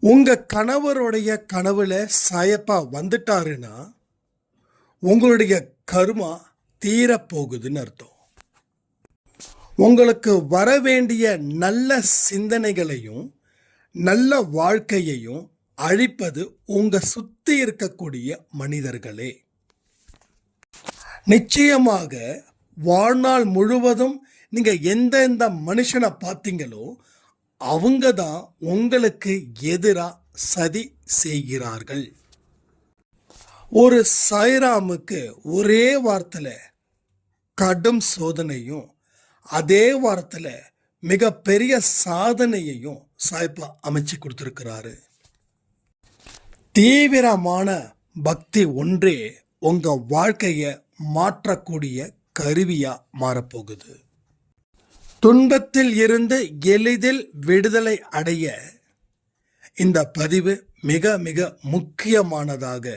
உங்க கணவருடைய கனவுல சாயப்பா வந்துட்டாருன்னா உங்களுடைய கர்மா தீரப்போகுதுன்னு அர்த்தம். உங்களுக்கு வர வேண்டிய நல்ல சிந்தனைகளையும் நல்ல வாழ்க்கையையும் அழிப்பது உங்க சுத்தி இருக்கக்கூடிய மனிதர்களே. நிச்சயமாக வாழ்நாள் முழுவதும் நீங்க எந்தெந்த மனுஷனை பார்த்தீங்களோ அவங்க தான் உங்களுக்கு எதிராக சதி செய்கிறார்கள். ஒரு சாய்ராமுக்கு ஒரே வாரத்தில் கடும் சோதனையும் அதே வாரத்தில் மிகப்பெரிய சாதனையையும் சாய்ப்பா அமைச்சு கொடுத்துருக்கிறாரு. தீவிரமான பக்தி ஒன்றே உங்க வாழ்க்கையை மாற்றக்கூடிய கருவியா மாறப்போகுது. துன்பத்தில் இருந்து எளிதில் விடுதலை அடைய இந்த பதிவு மிக மிக முக்கியமானதாக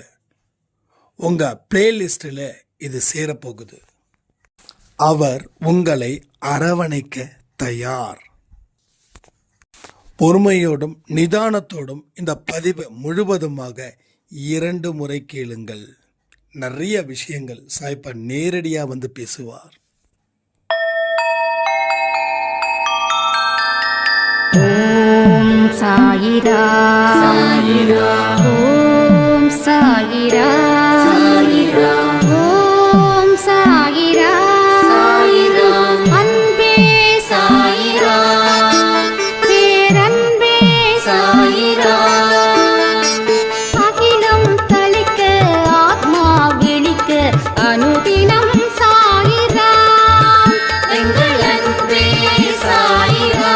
உங்க பிளேலிஸ்டில் இது சேரப்போகுது. அவர் உங்களை அரவணைக்க தயார். பொறுமையோடும் நிதானத்தோடும் இந்த பதிவு முழுவதுமாக 2 முறை கேளுங்கள். நிறைய விஷயங்கள் சாய்ப்பா நேரடியாக வந்து பேசுவார். ஓம் சாயிரா சாயிரா, ஓம் சாயிரா சாயிரா, ஓம் சாயிரா சாயிரா, அன்பே சாயிரா, பேரன்பே சாயிரா, அகிலம் தளிக்க ஆத்மா விழிக்க அனுதினம் சாயிரா, எங்கள் அன்பே சாயிரா.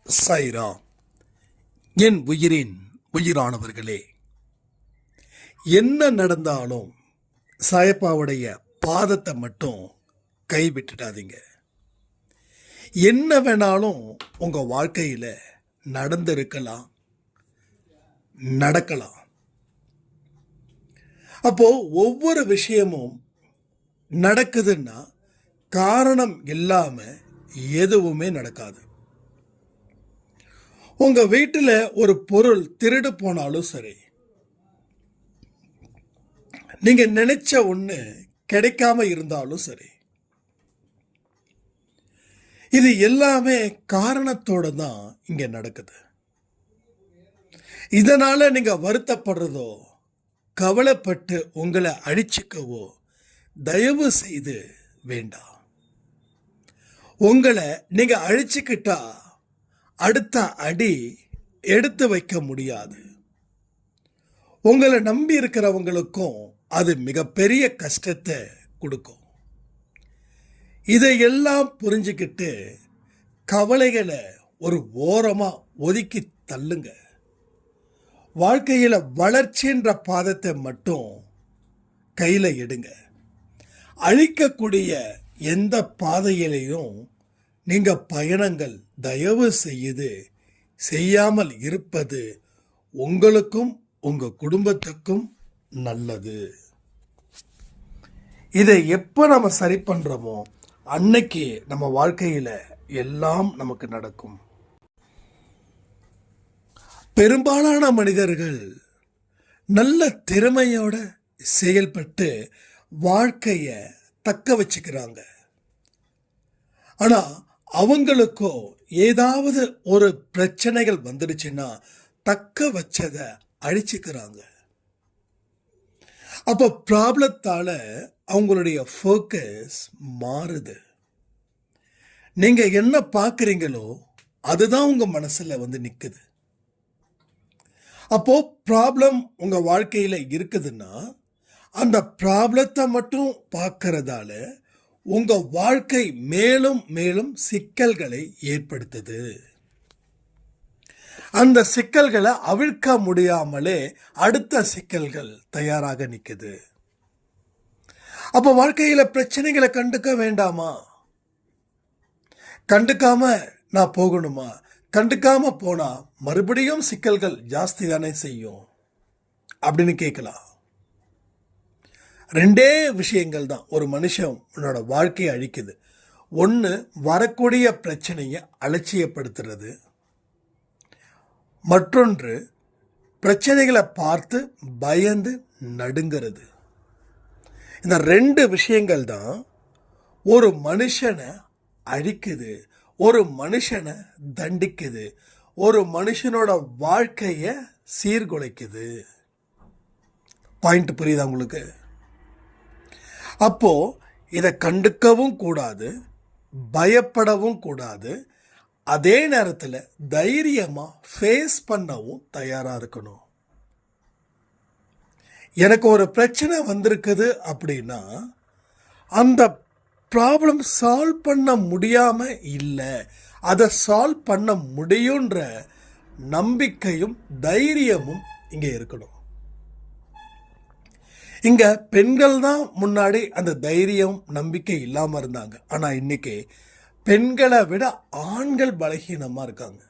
சாய்ராம். என் உயிரின் உயிரானவர்களே, என்ன நடந்தாலும் சாயப்பாவுடைய பாதத்தை மட்டும் கைவிட்டுடாதீங்க. என்ன வேணாலும் உங்க வாழ்க்கையில் நடந்திருக்கலாம், நடக்கலாம். அப்போ ஒவ்வொரு விஷயமும் நடக்குதுன்னா காரணம் இல்லாம எதுவுமே நடக்காது. உங்க வீட்டில் ஒரு பொருள் திருடு போனாலும் சரி, நீங்க நினைச்ச ஒண்ணு கிடைக்காம இருந்தாலும் சரி, இது எல்லாமே காரணத்தோட தான் இங்க நடக்குது. இதனால நீங்க வருத்தப்படுறதோ கவலைப்பட்டு உங்களை அழிச்சுக்கவோ தயவு செய்து வேண்டாம். உங்களை நீங்க அழிச்சுக்கிட்டா அடுத்த அடி எடுத்து வைக்க முடியாது. உங்களை நம்பி இருக்கிறவங்களுக்கும் அது மிகப்பெரிய கஷ்டத்தை கொடுக்கும். இதையெல்லாம் புரிஞ்சுக்கிட்டு கவலைகளை ஒரு ஓரமா ஒதுக்கி தள்ளுங்க. வாழ்க்கையில வளர்ச்சின்ற பாதத்தை மட்டும் கையில எடுங்க. அழிக்கக்கூடிய எந்த பாதையிலையும் நீங்க பயணங்கள் தயவு செய்து செய்யாமல் இருப்பது உங்களுக்கும் உங்க குடும்பத்துக்கும் நல்லது. இதை எப்ப நம்ம சரி பண்றோமோ அன்னைக்கு நம்ம வாழ்க்கையில எல்லாம் நமக்கு நடக்கும். பெரும்பாலான மனிதர்கள் நல்ல திறமையோட செயல்பட்டு வாழ்க்கைய தக்க வச்சுக்கிறாங்க. ஆனா அவங்களுக்கோ ஏதாவது ஒரு பிரச்சனைகள் வந்துடுச்சுன்னா தக்க வச்சதை அழிச்சுக்கிறாங்க. அப்போ ப்ராப்ளத்தால அவங்களுடைய ஃபோக்கஸ் மாறுது. நீங்க என்ன பார்க்குறீங்களோ அதுதான் உங்க மனசுல வந்து நிக்குது. அப்போ ப்ராப்ளம் உங்க வாழ்க்கையில இருக்குதுன்னா அந்த ப்ராப்ளத்தை மட்டும் பார்க்கறதால உங்க வாழ்க்கை மேலும் மேலும் சிக்கல்களை ஏற்படுத்துது. அந்த சிக்கல்களை அவிழ்க்க முடியாமலே அடுத்த சிக்கல்கள் தயாராக நிக்குது. அப்ப வாழ்க்கையில பிரச்சனைகளை கண்டுக்க வேண்டாமா? கண்டுக்காம நான் போகணுமா? கண்டுக்காம போனா மறுபடியும் சிக்கல்கள் ஜாஸ்தி தானே செய்யும் அப்படின்னு கேட்கலாம். ரெண்டே விஷயங்கள் தான் ஒரு மனுஷனோட வாழ்க்கையை அழிக்குது. ஒன்று, வரக்கூடிய பிரச்சனையை அலட்சியப்படுத்துறது. மற்றொன்று, பிரச்சனைகளை பார்த்து பயந்து நடுங்கிறது. இந்த ரெண்டு விஷயங்கள் தான் ஒரு மனுஷனை அழிக்குது, ஒரு மனுஷனை தண்டிக்குது, ஒரு மனுஷனோட வாழ்க்கையை சீர்குலைக்குது. பாயிண்ட் புரியுதா உங்களுக்கு? அப்போ இதை கண்டுக்கவும் கூடாது, பயப்படவும் கூடாது. அதே நேரத்தில் தைரியமா ஃபேஸ் பண்ணவும் தயாரா இருக்கணும். எனக்கு ஒரு பிரச்சனை வந்திருக்குது அப்படின்னா அந்த ப்ராப்ளம் சால்வ் பண்ண முடியாம இல்லை, அதை சால்வ் பண்ண முடியுன்ற நம்பிக்கையும் தைரியமும் இங்கே இருக்கணும். இங்க பெண்கள் தான் முன்னாடி அந்த தைரியம் நம்பிக்கை இல்லாம இருந்தாங்க. ஆனா இன்னைக்கு பெண்களை விட ஆண்கள் பலகீனமா இருக்காங்க.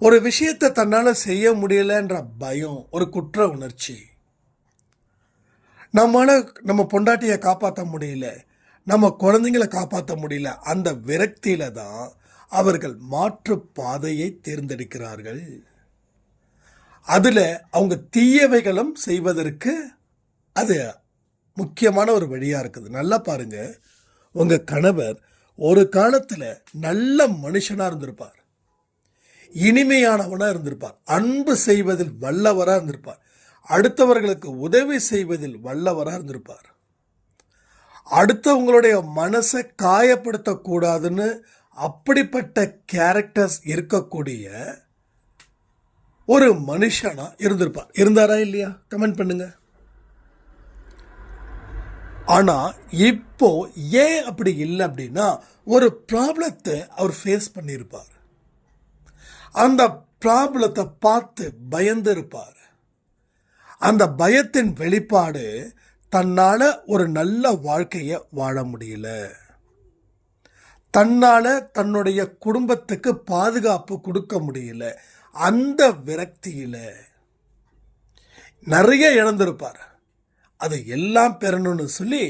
ஒரு விஷயத்தை தன்னால செய்ய முடியலன்ற பயம், ஒரு குற்ற உணர்ச்சி, நம்ம பொண்டாட்டியை காப்பாற்ற முடியல, நம்ம குழந்தைங்களை காப்பாற்ற முடியல, அந்த விரக்தியில தான் அவர்கள் மாற்று பாதையை தேர்ந்தெடுக்கிறார்கள். அதுல அவங்க தீயவைகளும் செய்வதற்கு அது முக்கியமான ஒரு வழியா இருக்குது. நல்லா பாருங்க, உங்க கணவர் ஒரு காலத்துல நல்ல மனுஷனா இருந்திருப்பார், இனிமையானவனா இருந்திருப்பார், அன்பு செய்வதில் வல்லவரா இருந்திருப்பார், அடுத்தவர்களுக்கு உதவி செய்வதில் வல்லவரா இருந்திருப்பார், அடுத்தவங்களுடைய மனசை காயப்படுத்தக்கூடாதுன்னு அப்படிப்பட்ட கேரக்டர்ஸ் இருக்கக்கூடிய ஒரு மனுஷனா இருந்திருப்பார். இருந்தாரா இல்லையா? கமெண்ட் பண்ணுங்க. ஆனா இப்போ ஏன் அப்படி இல்லை அப்படின்னா, ஒரு ப்ராப்ளத்தை அவர் ஃபேஸ் பண்ணியிருப்பார், அந்த ப்ராப்ளத்தை பார்த்து பயந்து இருப்பார். அந்த பயத்தின் வெளிப்பாடு தன்னால ஒரு நல்ல வாழ்க்கையை வாழ முடியல, தன்னால தன்னுடைய குடும்பத்துக்கு பாதுகாப்பு கொடுக்க முடியல, அந்த விரக்தியில நிறைய இழந்திருப்பார். அதை எல்லாம் பெறணும்னு சொல்லி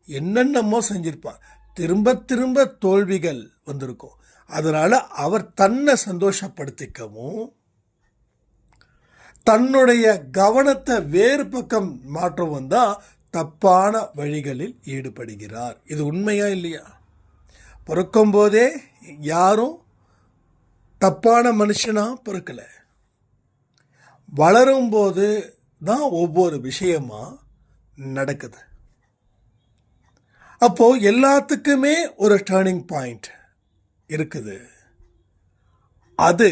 என்னென்னமோ செஞ்சிருப்பார். திரும்ப திரும்ப தோல்விகள் வந்திருக்கும். அதனால அவர் தன்னை சந்தோஷப்படுத்திக்கவும் தன்னுடைய கவனத்தை வேறு பக்கம் மாற்றவும் தான் தப்பான வழிகளில் ஈடுபடுகிறார். இது உண்மையா இல்லையா? பிறக்கும் போதே யாரும் தப்பான மனுஷனா பிறக்கல. வளரும் போது தான் ஒவ்வொரு விஷயமா நடக்குது. அப்போ எல்லாத்துக்குமே ஒரு டர்னிங் பாயிண்ட் இருக்குது. அது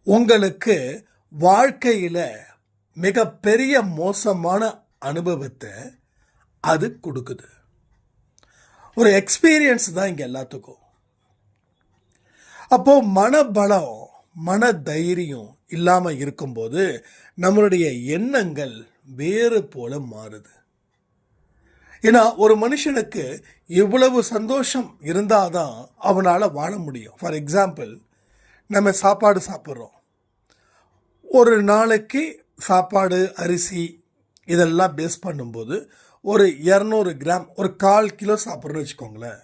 உங்களுக்கு வாழ்க்கையில மிகப்பெரிய மோசமான அனுபவத்தை அது கொடுக்குது. ஒரு எக்ஸ்பீரியன்ஸ் தான் இங்க எல்லாத்துக்கும். அப்போ மனபலம், மன தைரியம் இல்லாம இருக்கும்போது நம்மளுடைய எண்ணங்கள் வேறு போல மாறுது. ஏன்னா ஒரு மனுஷனுக்கு இவ்வளவு சந்தோஷம் இருந்தாதான் அவனால வாழ முடியும். ஃபார் எக்ஸாம்பிள், நம்ம சாப்பாடு சாப்பிட்றோம், ஒரு நாளைக்கு சாப்பாடு, அரிசி இதெல்லாம் பேஸ் பண்ணும்போது ஒரு 200 கிராம், ஒரு 1/4 கிலோ சாப்பிட்றோன்னு வச்சுக்கோங்களேன்.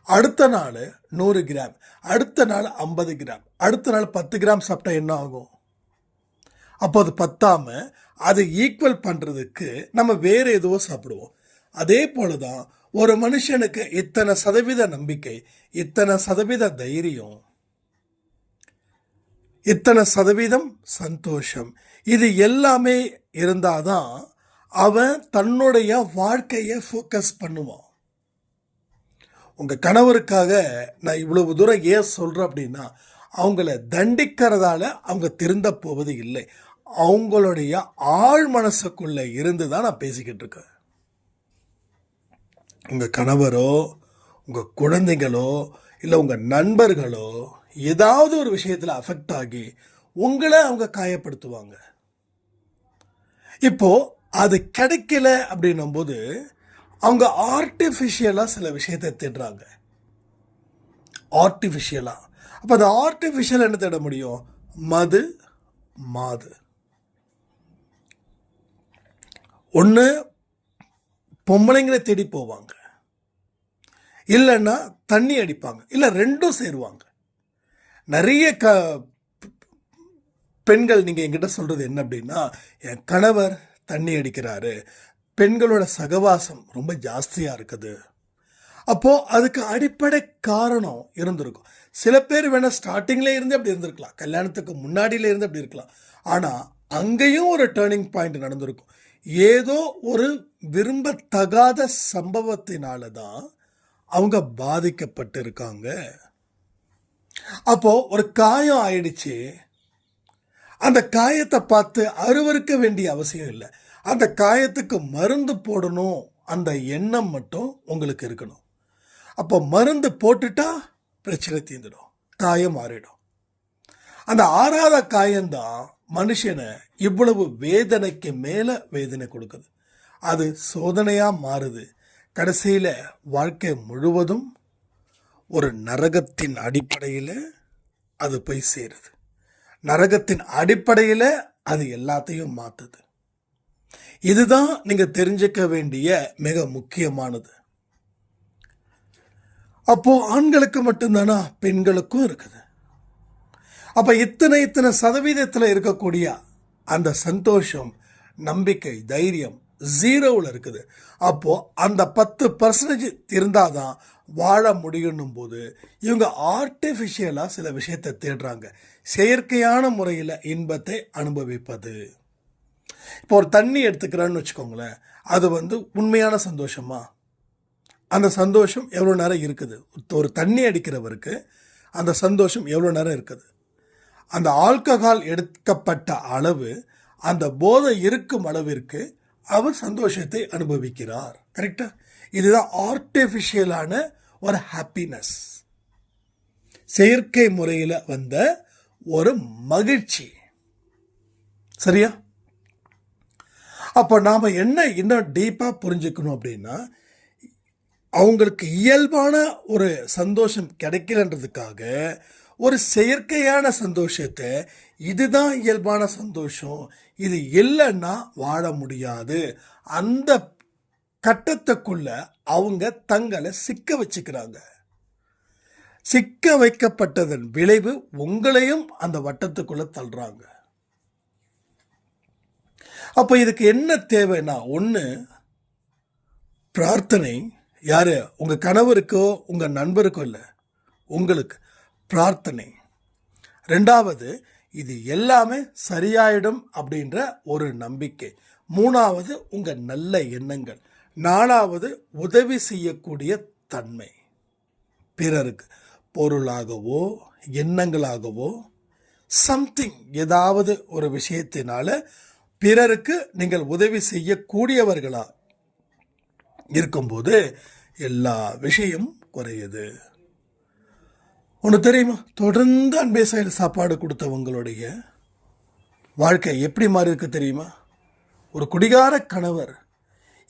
அடுத்த நாள் 100 கிராம், அடுத்த நாள் 50 கிராம், அடுத்த நாள் 10 கிராம் சாப்பிட்டா என்ன ஆகும்? அப்போ அது பத்தாம அதை ஈக்குவல் பண்றதுக்கு நம்ம வேற ஏதோ சாப்பிடுவோம். அதே போலதான் ஒரு மனுஷனுக்கு இத்தனை சதவீத நம்பிக்கை, இத்தனை சதவீத தைரியம், இத்தனை சதவீதம் சந்தோஷம், இது எல்லாமே இருந்தாதான் அவன் தன்னுடைய வாழ்க்கையை ஃபோக்கஸ் பண்ணுவான். உங்க கணவருக்காக நான் இவ்வளவு தூரம் ஏன் சொல்றேன் அப்படின்னா, அவங்கள தண்டிக்கிறதால அவங்க திருந்த போவது இல்லை. அவங்களுடைய ஆழ் மனசுக்குள்ள இருந்து தான் நான் பேசிக்கிட்டு இருக்கேன். உங்கள் கணவரோ உங்கள் குழந்தைங்களோ இல்லை உங்கள் நண்பர்களோ ஏதாவது ஒரு விஷயத்தில் அஃபெக்ட் ஆகி உங்களை அவங்க காயப்படுத்துவாங்க. இப்போ அது கிடைக்கல அப்படின்னும் போது அவங்க ஆர்டிஃபிஷியலாக சில விஷயத்தை தேடுறாங்க. ஆர்டிஃபிஷியலாக. அப்போ அந்த ஆர்டிஃபிஷியல் என்ன தேட முடியும்? மது, மாது. ஒன்று பொம்பளைங்களை தேடி போவாங்க, இல்லைன்னா தண்ணி அடிப்பாங்க, இல்லை ரெண்டும் சேருவாங்க. நிறைய பெண்கள் நீங்கள் என்கிட்ட சொல்கிறது என்ன அப்படின்னா, என் கணவர் தண்ணி அடிக்கிறாரு, பெண்களோட சகவாசம் ரொம்ப ஜாஸ்தியாக இருக்குது. அப்போது அதுக்கு அடிப்படை காரணம் இருந்திருக்கும். சில பேர் வேணால் ஸ்டார்டிங்கில் இருந்து அப்படி இருந்திருக்கலாம், கல்யாணத்துக்கு முன்னாடியில இருந்து அப்படி இருக்கலாம். ஆனால் அங்கேயும் ஒரு டேர்னிங் பாயிண்ட் நடந்திருக்கும். ஏதோ ஒரு விரும்பத்தகாத சம்பவத்தினால தான் அவங்க பாதிக்கப்பட்டு இருக்காங்க. அப்போது ஒரு காயம் ஆயிடுச்சு, அந்த காயத்தை பார்த்து அருவருக்க வேண்டிய அவசியம் இல்லை. அந்த காயத்துக்கு மருந்து போடணும் அந்த எண்ணம் மட்டும் உங்களுக்கு இருக்கணும். அப்போ மருந்து போட்டுட்டா பிரச்சனை தீர்ந்துடும், காயம் மாறிடும். அந்த ஆறாத காயம்தான் மனுஷனை இவ்வளவு வேதனைக்கு மேலே வேதனை கொடுக்குது. அது சோதனையாக மாறுது. கடைசியில் வாழ்க்கை முழுவதும் ஒரு நரகத்தின் அடிப்படையில் அது போய் சேருது. நரகத்தின் அடிப்படையில் அது எல்லாத்தையும் மாற்றுது. இதுதான் நீங்கள் தெரிஞ்சுக்க வேண்டிய மிக முக்கியமானது. அப்போ ஆண்களுக்கு மட்டும்தானா? பெண்களுக்கும் இருக்குது. அப்போ இத்தனை சதவீதத்தில் இருக்கக்கூடிய அந்த சந்தோஷம், நம்பிக்கை, தைரியம் 0வில் இருக்குது. அப்போது அந்த 10% இருந்தால் தான் வாழ முடியணும் போது இவங்க ஆர்டிஃபிஷியலாக சில விஷயத்தை தேடுறாங்க. செயற்கையான முறையில் இன்பத்தை அனுபவிப்பது. இப்போ ஒரு தண்ணி எடுத்துக்கிறேன்னு வச்சுக்கோங்களேன், அது உண்மையான சந்தோஷமா? அந்த சந்தோஷம் எவ்வளோ நேரம் இருக்குது? ஒரு தண்ணி அடிக்கிறவருக்கு அந்த சந்தோஷம் எவ்வளோ நேரம் இருக்குது? அந்த ஆல்கஹால் எடுக்கப்பட்ட அளவு, அந்த போதை இருக்கும் அளவிற்கு அவர் சந்தோஷத்தை அனுபவிக்கிறார். கரெக்டா? இதுதான் ஆர்டிஃபிஷியலான ஒரு ஹாப்பினஸ், செயற்கை முறையில் வந்த ஒரு மகிழ்ச்சி. சரியா? அப்போ நாம் என்ன இன்னும் டீப்பாக புரிஞ்சுக்கணும் அப்படின்னா, அவங்களுக்கு இயல்பான ஒரு சந்தோஷம் கிடைக்கலன்றதுக்காக ஒரு செயற்கையான சந்தோஷத்தை, இதுதான் இயல்பான சந்தோஷம், இது இல்லைன்னா வாழ முடியாது, அந்த கட்டத்துக்குள்ள அவங்க தங்களை சிக்க வச்சுக்கிறாங்க. சிக்க வைக்கப்பட்டதன் விளைவு உங்களையும் அந்த வட்டத்துக்குள்ள தள்ளுறாங்க. அப்போ இதுக்கு என்ன தேவைன்னா, ஒன்று பிரார்த்தனை. யாரு? உங்கள் கணவருக்கோ உங்கள் நண்பருக்கோ இல்லை, உங்களுக்கு பிரார்த்தனை. ரெண்டாவது, இது எல்லாமே சரியாயிடும் அப்படின்ற ஒரு நம்பிக்கை. மூணாவது, உங்கள் நல்ல எண்ணங்கள். நாலாவது, உதவி செய்யக்கூடிய தன்மை. பிறருக்கு பொருளாகவோ எண்ணங்களாகவோ சம்திங், ஏதாவது ஒரு விஷயத்தினால பிறருக்கு நீங்கள் உதவி செய்யக்கூடியவர்களா இருக்கும்போது எல்லா விஷயம் குறையுது. ஒன்று தெரியுமா? தொடர்ந்து அன்பே சாயில் சாப்பாடு கொடுத்தவங்களுடைய வாழ்க்கை எப்படி மாறி இருக்கு தெரியுமா? ஒரு குடிகார கணவர்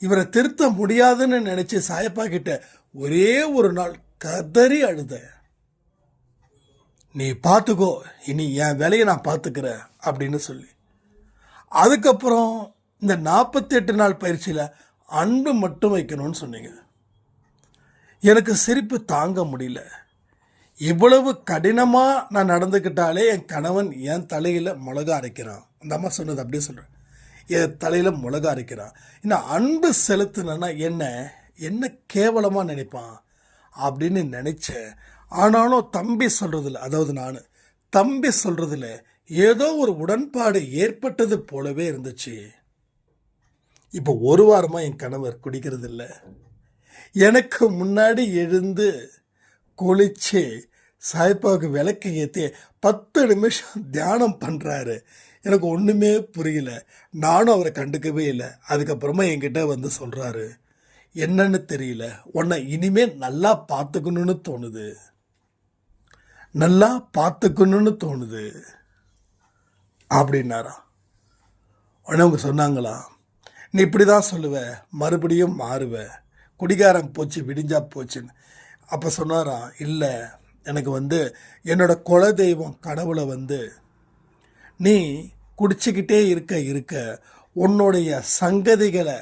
இவரை திருத்த முடியாதுன்னு நினைச்சு சாயப்பா கிட்ட ஒரே ஒரு நாள் கதறி அழுத, நீ பார்த்துக்கோ, இனி என் வேலையை நான் பார்த்துக்கிறேன் அப்படின்னு சொல்லி. அதுக்கப்புறம் இந்த 48 நாள் பயிற்சியில் அன்பு மட்டும் வைக்கணும்னு சொன்னீங்க. எனக்கு சிரிப்பு தாங்க முடியல. இவ்வளவு கடினமாக நான் நடந்துக்கிட்டாலே என் கணவன் என் தலையில் மிளகா அரைக்கிறான். அந்த அம்மா சொன்னது அப்படியே சொல்கிறேன், என் தலையில் மிளகா அரைக்கிறான். இன்னும் அன்பு செலுத்தினா என்ன கேவலமாக நினைப்பான் அப்படின்னு நினச்சேன். ஆனாலும் தம்பி சொல்கிறதில்ல, அதாவது நான் தம்பி சொல்கிறதில்ல ஏதோ ஒரு உடன்பாடு ஏற்பட்டது போலவே இருந்துச்சு. இப்போ ஒரு வாரமாக என் கணவர் குடிக்கிறது இல்லை. எனக்கு முன்னாடி எழுந்து குளிச்சு சாய்ப்பாவுக்கு விளக்கு ஏற்றி 10 நிமிஷம் தியானம் பண்ணுறாரு. எனக்கு ஒன்றுமே புரியல. நானும் அவரை கண்டுக்கவே இல்லை. அதுக்கப்புறமா என்கிட்ட சொல்கிறாரு, என்னன்னு தெரியல, உன்னை இனிமே நல்லா பார்த்துக்கணும்னு தோணுது, நல்லா பார்த்துக்கணும்னு தோணுது அப்படின்னாரா. உடனே அவங்க சொன்னாங்களா, நீ இப்படி தான் சொல்லுவ, மறுபடியும் மாறுவ, குடிகாரம் போச்சு விடிஞ்சா போச்சுன்னு. அப்போ சொன்னாராம், இல்லை, எனக்கு என்னோட குலதெய்வம் கடவுளை நீ குடிச்சிக்கிட்டே இருக்க உன்னுடைய சந்ததிகள்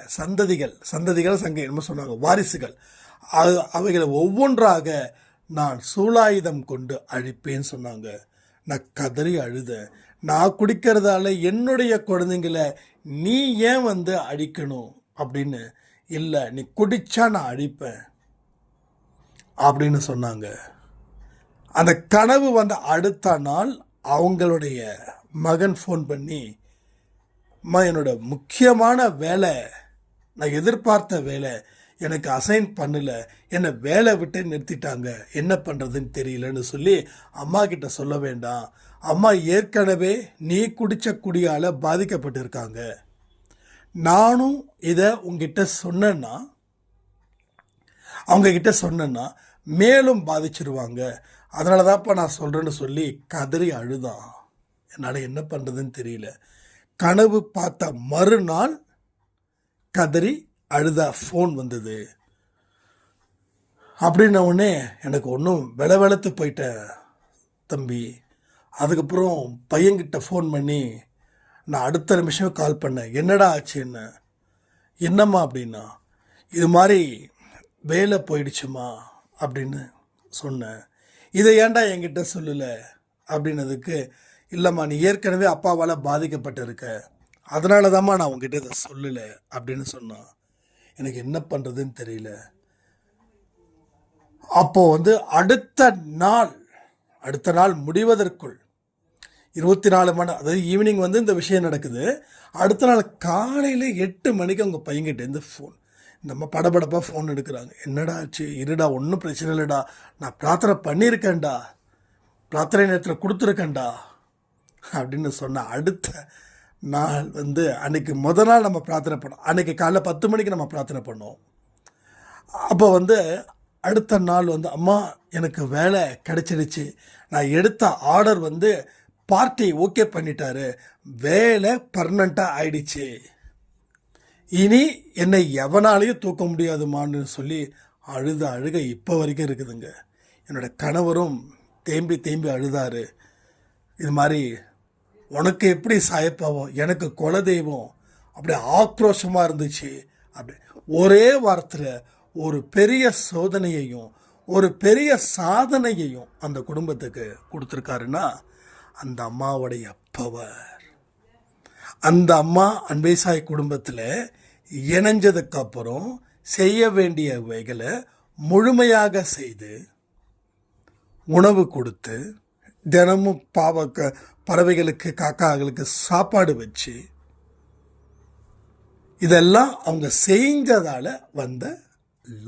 என்ன சொன்னாங்க, வாரிசுகள், அவைகளை ஒவ்வொன்றாக நான் சூலாயுதம் கொண்டு அழிப்பேன்னு சொன்னாங்க. நான் கதறி அழுதேன். நான் குடிக்கிறதால என்னுடைய குழந்தைங்களை நீ ஏன் அழிக்கணும் அப்படின்னு. இல்லை, நீ குடிச்சா நான் அழிப்பேன் அப்படின்னு சொன்னாங்க. அந்த கனவு அடுத்த நாள் அவங்களுடைய மகன் ஃபோன் பண்ணி, அம்மா, என்னோட முக்கியமான வேலை, நான் எதிர்பார்த்த வேலை எனக்கு அசைன் பண்ணல, என்னை வேலை விட்டு நிறுத்திட்டாங்க, என்ன பண்ணுறதுன்னு தெரியலன்னு சொல்லி அம்மா கிட்ட சொல்ல வேண்டாம், அம்மா ஏற்கனவே நீ குடித்த குடியால் பாதிக்கப்பட்டிருக்காங்க, நானும் இதை உங்ககிட்ட சொன்னேன்னா மேலும் பாதிச்சிருவாங்க, அதனால தான்ப்பா நான் சொல்கிறேன்னு சொல்லி கதறி அழுதான். என்னால் என்ன பண்ணுறதுன்னு தெரியல. கனவு பார்த்த மறுநாள் கதறி அழுதா ஃபோன் வந்தது. அப்படின்ன உடனே எனக்கு ஒன்றும் வெளத்து போயிட்டேன் தம்பி. அதுக்கப்புறம் பையன்கிட்ட ஃபோன் பண்ணி நான் அடுத்த நிமிஷம் கால் பண்ணேன், என்னடா ஆச்சுன்னு. என்னம்மா அப்படின்னா, இது மாதிரி வேலை போயிடுச்சுமா அப்படின்னு சொன்னேன். இதை ஏன்டா என்கிட்ட சொல்லலை அப்படின்னதுக்கு, இல்லைம்மா, நீ ஏற்கனவே அப்பாவால் பாதிக்கப்பட்டிருக்க, அதனால தான்மா நான் உங்ககிட்ட இதை சொல்லலை அப்படின்னு சொன்னான். எனக்கு என்ன பண்ணுறதுன்னு தெரியல. அப்போது அடுத்த நாள் முடிவதற்குள் 24 மணி, அதாவது ஈவினிங் இந்த விஷயம் நடக்குது. அடுத்த நாள் காலையில் 8 மணிக்கு அவங்க பையன்கிட்டேருந்து ஃபோன், நம்ம படபடப்பாக ஃபோன் எடுக்கிறாங்க. என்னடா ஆச்சு, இருடா, ஒன்றும் பிரச்சனை இல்லைடா, நான் பிரார்த்தனை பண்ணியிருக்கேன்டா, பிரார்த்தனை நேரத்தில் கொடுத்துருக்கேன்டா அப்படின்னு சொன்ன அடுத்த நாள் அன்னைக்கு முதல் நாள் நம்ம பிரார்த்தனை பண்ணோம். அன்னைக்கு காலைல 10 மணிக்கு நம்ம பிரார்த்தனை பண்ணோம். அப்போ அடுத்த நாள் அம்மா, எனக்கு வேலை கிடைச்சிடுச்சு, நான் எடுத்த ஆர்டர் பார்ட்டி ஓகே பண்ணிட்டாரு, வேலை பர்மனெண்ட்டாக ஆயிடுச்சு, இனி என்னை எவனாலையும் தூக்க முடியாதுமான்னு சொல்லி அழுக இப்போ வரைக்கும் இருக்குதுங்க. என்னோட கணவரும் தேம்பி அழுதாரு. இது மாதிரி உனக்கு எப்படி சாயப்பாவோ, எனக்கு குலதெய்வம் அப்படி ஆக்ரோஷமாக இருந்துச்சு. அப்படி ஒரே வாரத்தில் ஒரு பெரிய சோதனையையும் ஒரு பெரிய சாதனையையும் அந்த குடும்பத்துக்கு கொடுத்துருக்காருன்னா அந்த அம்மாவுடைய பவர். அந்த அம்மா அன்பேசாய் குடும்பத்தில் இணைஞ்சதுக்கப்புறம் செய்ய வேண்டியவைகளை முழுமையாக செய்து உணவு கொடுத்து தினமும் பறவைகளுக்கு காக்காக்களுக்கு சாப்பாடு வச்சு இதெல்லாம் அவங்க செஞ்சதால் வந்த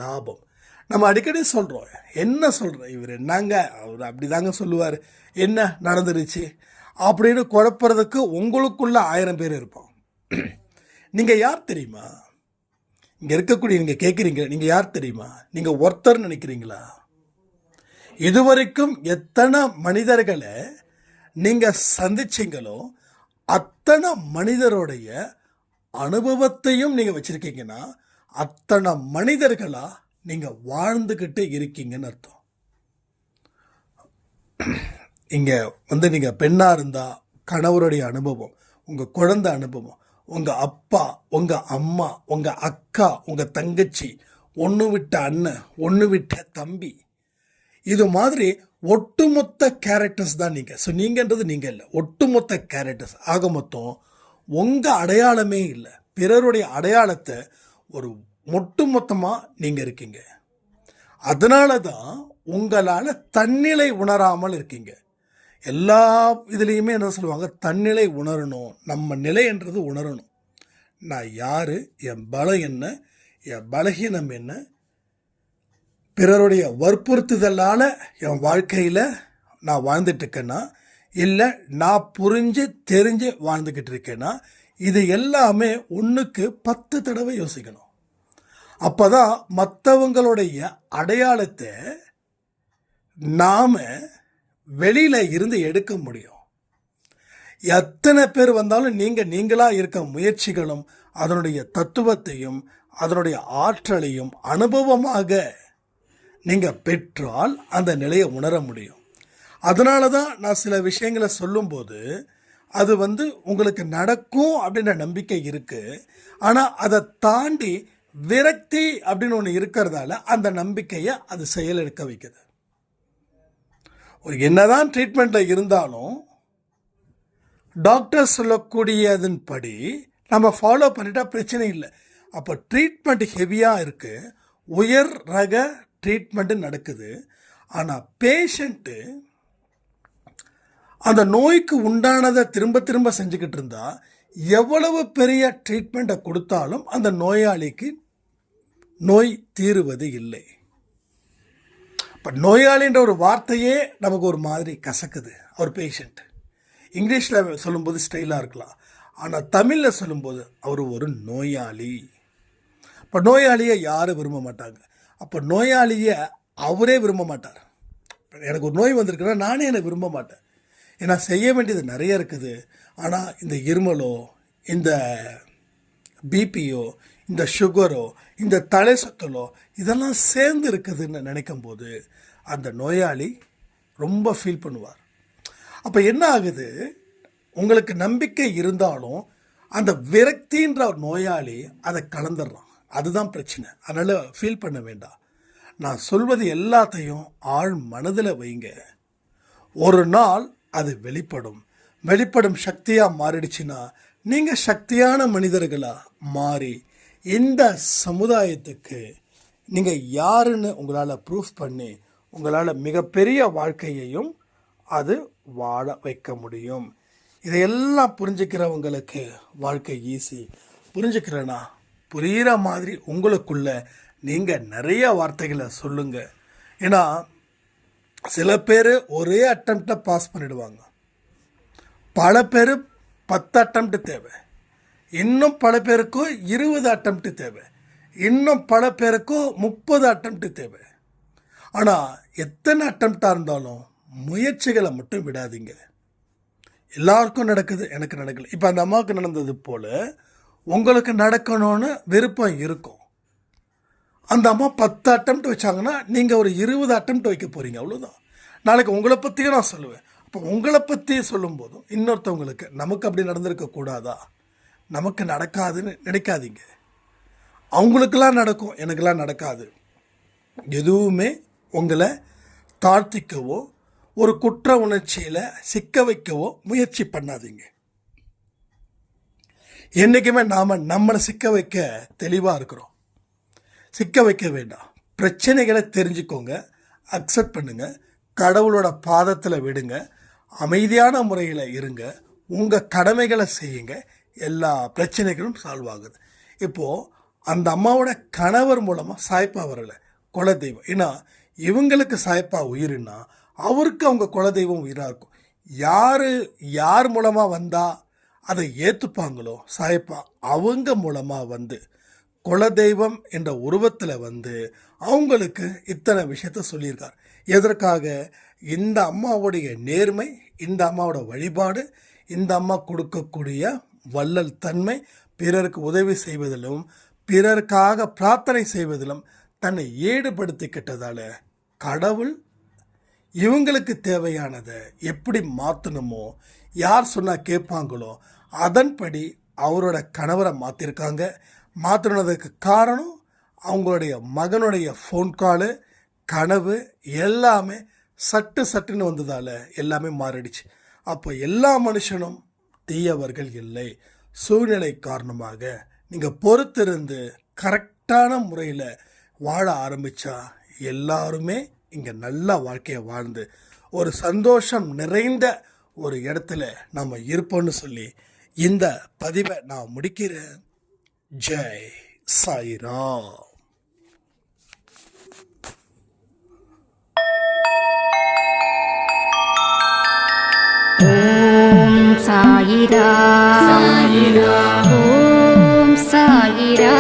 லாபம். நம்ம அடிக்கடி சொல்கிறோம், என்ன சொல்கிறோம், இவர் என்னங்க, அவர் அப்படி தாங்க சொல்லுவார், என்ன நடந்துருச்சு அப்படின்னு குழப்பறதுக்கு உங்களுக்குள்ள 1000 பேர் இருப்போம். நீங்கள் யார் தெரியுமா? இங்கே இருக்கக்கூடிய நீங்கள் கேட்குறீங்க, நீங்கள் யார் தெரியுமா? நீங்கள் ஒருத்தர் நினைக்கிறீங்களா? இதுவரைக்கும் எத்தனை மனிதர்களை நீங்கள் சந்திச்சிங்களோ அத்தனை மனிதருடைய அனுபவத்தையும் நீங்கள் வச்சுருக்கீங்கன்னா அத்தனை மனிதர்களாக நீங்கள் வாழ்ந்துக்கிட்டு இருக்கீங்கன்னு அர்த்தம். இங்கே நீங்கள் பெண்ணாக இருந்தால் கணவருடைய அனுபவம், உங்கள் குழந்தை அனுபவம், உங்கள் அப்பா, உங்கள் அம்மா, உங்கள் அக்கா, உங்கள் தங்கச்சி, ஒன்று விட்ட அண்ணன், ஒன்று விட்ட தம்பி, இது மாதிரி ஒட்டுமொத்த கேரக்டர்ஸ் தான் நீங்கள். ஸோ நீங்கன்றது நீங்கள் இல்லை, ஒட்டுமொத்த கேரக்டர்ஸ். ஆக மொத்தம் உங்கள் அடையாளமே இல்லை, பிறருடைய அடையாளத்தை ஒரு ஒட்டுமொத்தமாக நீங்கள் இருக்கீங்க. அதனால தான் உங்களால் தன்னிலை உணராமல் இருக்கீங்க. எல்லா இதுலேயுமே என்ன சொல்லுவாங்க, தன்னிலை உணரணும், நம்ம நிலைன்றது உணரணும். நான் யார், என் பலம் என்ன, என் பலகீனம் என்ன, பிறருடைய வற்புறுத்துதலால் என் வாழ்க்கையில் நான் வாழ்ந்துட்டுருக்கேன்னா இல்லை நான் புரிஞ்சு தெரிஞ்சு வாழ்ந்துக்கிட்டு இருக்கேன்னா, இது எல்லாமே 1க்கு 10 தடவை யோசிக்கணும். அப்பதான் மற்றவங்களுடைய அடையாளத்தை நாம வெளியில இருந்து எடுக்க முடியும். எத்தனை பேர் வந்தாலும் நீங்களா இருக்க முயற்சிகளும் அதனுடைய தத்துவத்தையும் அதனுடைய ஆற்றலையும் அனுபவமாக நீங்க பெற்றால் அந்த நிலையை உணர முடியும். அதனால தான் நான் சில விஷயங்களை சொல்லும்போது அது உங்களுக்கு நடக்கும் அப்படின்ற நம்பிக்கை இருக்கு. ஆனால் அதை தாண்டி விரக்தி அப்படின்னு ஒன்று இருக்கிறதால அந்த நம்பிக்கையை அது செயலெடுக்க வைக்குது. ஒரு என்னதான் ட்ரீட்மெண்ட்ல இருந்தாலும் டாக்டர் சொல்லக்கூடியதன்படி நம்ம ஃபாலோ பண்ணிட்டா பிரச்சனை இல்லை. அப்போ ட்ரீட்மெண்ட் ஹெவியாக இருக்கு, உயர் ரக ட்ரீட்மெண்ட்டு நடக்குது. ஆனால் பேஷண்ட்டு அந்த நோய்க்கு உண்டானதை திரும்ப திரும்ப செஞ்சுக்கிட்டு இருந்தா எவ்வளவு பெரிய ட்ரீட்மெண்ட்டை கொடுத்தாலும் அந்த நோயாளிக்கு நோய் தீருவது இல்லை. இப்போ நோயாளின்ற ஒரு வார்த்தையே நமக்கு ஒரு மாதிரி கசக்குது. அவர் பேஷண்ட் இங்கிலீஷில் சொல்லும்போது ஸ்டைலாக இருக்கலாம், ஆனால் தமிழில் சொல்லும்போது அவர் ஒரு நோயாளி. இப்போ நோயாளியை யாரும் விரும்ப மாட்டாங்க. அப்போ நோயாளியை அவரே விரும்ப மாட்டார். எனக்கு ஒரு நோய் வந்திருக்குன்னா நானே என்னை விரும்ப மாட்டேன். ஏன்னா செய்ய வேண்டியது நிறைய இருக்குது. ஆனால் இந்த இருமலோ இந்த பிபியோ இந்த சுகரோ இந்த தலை சுத்தலோ இதெல்லாம் சேர்ந்து இருக்குதுன்னு நினைக்கும் போது அந்த நோயாளி ரொம்ப ஃபீல் பண்ணுவார். அப்போ என்ன ஆகுது, உங்களுக்கு நம்பிக்கை இருந்தாலும் அந்த விரக்தின்ற ஒரு நோயாளி அதை கலந்துடுறான். அதுதான் பிரச்சனை. அதனால் ஃபீல் பண்ண வேண்டாம். நான் சொல்வது எல்லாத்தையும் ஆழ் மனதில் வைங்க. ஒரு நாள் அது வெளிப்படும் சக்தியாக மாறிடுச்சுன்னா நீங்கள் சக்தியான மனிதர்களாக மாறி இந்த சமுதாயத்துக்கு நீங்கள் யாருன்னு உங்களால் ப்ரூஃப் பண்ணி உங்களால் மிகப்பெரிய வாழ்க்கையையும் அது வாழ வைக்க முடியும். இதையெல்லாம் புரிஞ்சுக்கிறவங்களுக்கு வாழ்க்கை ஈஸி. புரிஞ்சுக்கிறேன்னா புரிகிற மாதிரி உங்களுக்குள்ள நீங்கள் நிறைய வார்த்தைகளை சொல்லுங்கள். ஏன்னா சில பேர் ஒரே அட்டம்ப்டில் பாஸ் பண்ணிடுவாங்க, பல பேர் 10 அட்டம்ப்ட் தேவை, இன்னும் பல பேருக்கும் 20 அட்டம்ப்ட் தேவை, இன்னும் பல பேருக்கும் 30 அட்டம்ப்ட் தேவை. ஆனால் எத்தனை அட்டம்ப்டாக இருந்தாலும் முயற்சிகளை மட்டும் விடாதீங்க. எல்லாருக்கும் நடக்குது, எனக்கு நடக்கல. இப்போ அந்த அம்மாவுக்கு நடந்தது போல் உங்களுக்கு நடக்கணும்னு விருப்பம் இருக்கும். அந்த அம்மா 10 அட்டம்ப்ட் வச்சாங்கன்னா நீங்கள் ஒரு 20 அட்டம்ப்ட் வைக்க போகிறீங்க, அவ்வளோதான். நாளைக்கு உங்களை பற்றியும் நான் சொல்லுவேன். அப்போ உங்களை பற்றி சொல்லும்போதும் இன்னொருத்தவங்களுக்கு நமக்கு அப்படி நடந்திருக்கக்கூடாதா, நமக்கு நடக்காதுன்னு நினைக்காதீங்க. அவங்களுக்கெல்லாம் நடக்கும், எனக்கெல்லாம் நடக்காது. எதுவுமே உங்களை தாழ்த்திக்கவோ ஒரு குற்ற உணர்ச்சியில் சிக்க வைக்கவோ முயற்சி பண்ணாதீங்க. என்றைக்குமே நாம் நம்மளை சிக்க வைக்க தெளிவாக இருக்கிறோம். சிக்க வைக்க வேண்டாம். பிரச்சனைகளை தெரிஞ்சுக்கோங்க, அக்செப்ட் பண்ணுங்கள், கடவுளோட பாதத்தில் விடுங்க, அமைதியான முறையில் இருங்க, உங்கள் கடமைகளை செய்யுங்க. எல்லா பிரச்சனைகளும் சால்வ் ஆகுது. இப்போது அந்த அம்மாவோட கணவர் மூலமாக சாய்ப்பா வரலை, குலதெய்வம். ஏன்னா இவங்களுக்கு சாய்ப்பா உயிர்னா அவருக்கு அவங்க குலதெய்வம் உயிராக இருக்கும். யார் மூலமாக வந்தால் அதை ஏற்றுப்பாங்களோ சாய்ப்பா அவங்க மூலமாக குலதெய்வம் என்ற உருவத்தில் அவங்களுக்கு இத்தனை விஷயத்த சொல்லியிருக்கார். எதற்காக? இந்த அம்மாவுடைய நேர்மை, இந்த அம்மாவோட வழிபாடு, இந்த அம்மா கொடுக்கக்கூடிய வள்ளல் தன்மை, பிறருக்கு உதவி செய்வதிலும் பிறருக்காக பிரார்த்தனை செய்வதிலும் தன்னை ஈடுபடுத்திக்கிட்டதால கடவுள் இவங்களுக்கு தேவையானதை எப்படி மாற்றணுமோ, யார் சொன்னால் கேட்பாங்களோ அதன்படி அவரோட கணவரை மாற்றிருக்காங்க. மாற்றினதுக்கு காரணம் அவங்களுடைய மகனுடைய ஃபோன் காலு, கனவு எல்லாமே சட்டுன்னு வந்ததால் எல்லாமே மாறிடுச்சு. அப்போ எல்லா மனுஷனும் தீயவர்கள் இல்லை. சூழ்நிலை காரணமாக நீங்கள் பொறுத்திருந்து கரெக்டான முறையில் வாழ ஆரம்பித்தா எல்லாருமே இங்கே நல்ல வாழ்க்கையை வாழ்ந்து ஒரு சந்தோஷம் நிறைந்த ஒரு இடத்துல நம்ம இருப்போம்னு சொல்லி இந்த பதிவை நான் முடிக்கிறேன். ஜெய் சாய்ராம். ஓம் சாயிரா, சாயிரா, ஓம் சாயிரா.